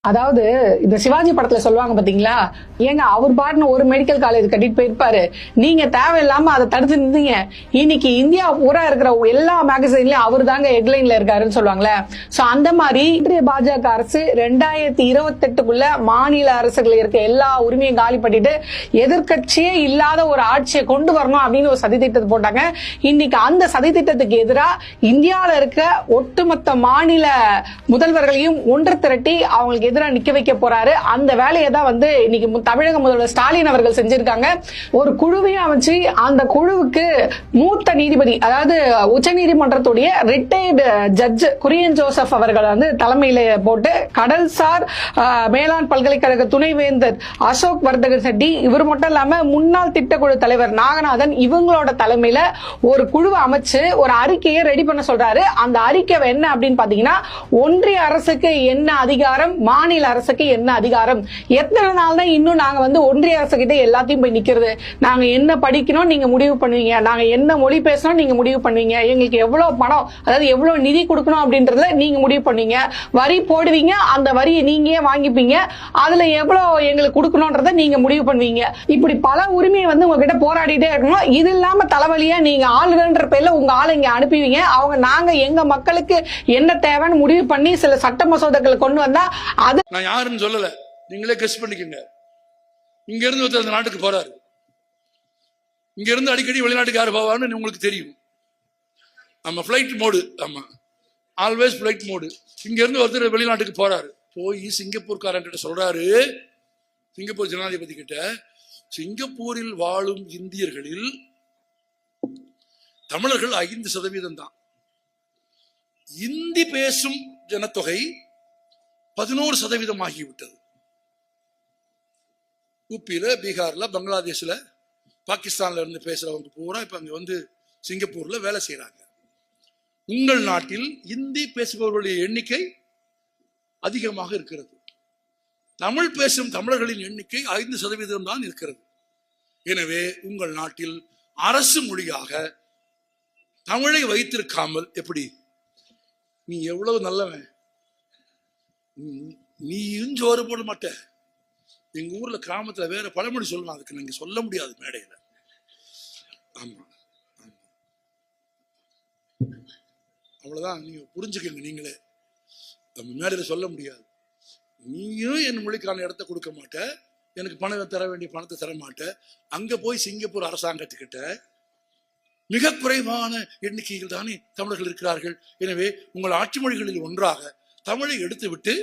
அதாவது இந்த சிவாஜி படத்துல சொல்லுவாங்க பாத்தீங்களா, ஏங்க அவர் பாட்டுன்னு ஒரு மெடிக்கல் காலேஜ் கட்டிட்டு போயிருப்பாரு, நீங்க தேவையில்லாம அதை தடுத்து நின்றீங்க. இன்னைக்கு இந்தியா பூரா இருக்கிற எல்லா மேகசைன்லயும் அவர் தாங்க ஹெட்லைன்ல இருக்காருன்னு சொல்லுவாங்களே. சோ அந்த மாதிரி இன்றைய பாஜக அரசு 2028க்குள்ள மாநில அரசுகள் இருக்க எல்லா உரிமையும் காலி பண்ணிட்டு எதிர்கட்சியே இல்லாத ஒரு ஆட்சியை கொண்டு வரணும் அப்படின்னு ஒரு சதித்திட்டத்தை போட்டாங்க. இன்னைக்கு அந்த சதித்திட்டத்துக்கு எதிராக இந்தியாவில இருக்க ஒட்டுமொத்த மாநில முதல்வர்களையும் ஒன்று திரட்டி அவங்களுக்கு எதிராக நிக்க வைக்க போறாரு. அந்த வேலையை தான் இன்னைக்கு தமிழக முதல்வர் ஸ்டாலின் அவர்கள் செஞ்சிருக்காங்க. ஒரு குழுவையும் அமைச்சு அந்த குழுவுக்கு மூத்த நீதிபதி, அதாவது உச்சநீதிமன்றத்துடைய ரிட்டையர்டு ஜட்ஜ் குரியன் ஜோசப் அவர்கள் தலைமையில போட்டு கடல்சார் மேலாண் பல்கலைக்கழக துணைவேந்தர் அசோக் வர்தகன் செட்டி, இவர் மட்டும் இல்லாம முன்னாள் திட்டக்குழு தலைவர் நாகநாதன், இவங்களோட தலைமையில ஒரு குழுவை அமைச்சு ஒரு அறிக்கையை ரெடி பண்ண சொல்றாரு. அந்த அறிக்கை என்ன அப்படின்னு பாத்தீங்கன்னா, ஒன்றிய அரசுக்கு என்ன அதிகாரம், மாநில அரசுக்கு என்ன அதிகாரம், எத்தனை நாள் தான் இன்னும் நாங்க ஒன்றிய அரசு கிட்ட எல்லாத்தையும் போய் நிக்கிறது, நாங்க என்ன படிக்கணும் நீங்க முடிவு பண்ணுவீங்க, நாங்க என்ன மொழி பேசணும் நீங்க முடிவு பண்ணுவீங்க, எங்களுக்கு எவ்வளவு பணம், அதாவது எவ்வளவு நிதி கொடுக்கணும் அப்படின்றதுல நீங்க முடிவு பண்ணுவீங்க, வரி போடுவீங்க, அந்த வரியை நீங்க வாங்கிப்பீங்க, அதுல எவ்வளவு எங்களுக்கு கொடுக்கணும்ன்றத நீங்க முடிவு பண்ணுவீங்க. இப்படி பல உரிமையை உங்ககிட்ட போராடிட்டே இருக்கணும். இது இல்லாம தலைவலியா நீங்க ஆளுநர்ன்ற பேர்ல உங்க ஆளை இங்க அனுப்புவீங்க. அவங்க நாங்க எங்க மக்களுக்கு என்ன தேவைன்னு முடிவு பண்ணி சில சட்ட மசோதாக்களை கொண்டு வந்தா அது நான் யாருன்னு சொல்லல, நீங்களே கெஸ் பண்ணிக்கங்க. இங்க இருந்து ஒருத்தர் அந்த நாட்டுக்கு போறாரு, இங்க இருந்து அடிக்கடி வெளிநாட்டுக்கு யாரு போவாருன்னு உங்களுக்கு தெரியும். ஆமா, பிளைட் மோடு, ஆமா ஆல்வேஸ் பிளைட் மோடு. இங்க இருந்து ஒருத்தர் வெளிநாட்டுக்கு போறாரு, போய் சிங்கப்பூர்காரன் சொல்றாரு, சிங்கப்பூர் ஜனாதிபதி கிட்ட, சிங்கப்பூரில் வாழும் இந்தியர்களில் தமிழர்கள் 5% தான், இந்தி பேசும் ஜனத்தொகை 11% ஆகிவிட்டது. யூபியில, பீகார்ல, பங்களாதேஷ்ல, பாகிஸ்தான்ல இருந்து பேசுறவங்க பூரா இப்ப அங்க சிங்கப்பூர்ல வேலை செய்யறாங்க. உங்கள் நாட்டில் இந்தி பேசுபவர்களுடைய எண்ணிக்கை அதிகமாக இருக்கிறது. தமிழ் பேசும் தமிழர்களின் எண்ணிக்கை 5% தான் இருக்கிறது. எனவே உங்கள் நாட்டில் அரசு மொழியாக தமிழை வைத்திருக்காமல் எப்படி? நீ எவ்வளவு நல்லவன், நீ சோறு போட மாட்ட. எங்க ஊர்ல கிராமத்துல வேற பழமொழி சொல்லலாம், அதுக்கு நீங்க சொல்ல முடியாது மேடையில. ஆமா, அவ்வளவுதான், நீங்க புரிஞ்சுக்கங்க. நீங்களே நம்ம மேடையில சொல்ல முடியாது. நீயும் என் மொழிக்கான இடத்தை கொடுக்க மாட்ட, எனக்கு பணம் தர வேண்டிய பணத்தை தர மாட்ட. அங்க போய் சிங்கப்பூர் அரசாங்கத்துக்கிட்ட மிக குறைவான எண்ணிக்கையில் தானே தமிழர்கள் இருக்கிறார்கள். எனவே உங்கள் ஆட்சி மொழிகளில் ஒன்றாக தமிழை எடுத்துவிட்டு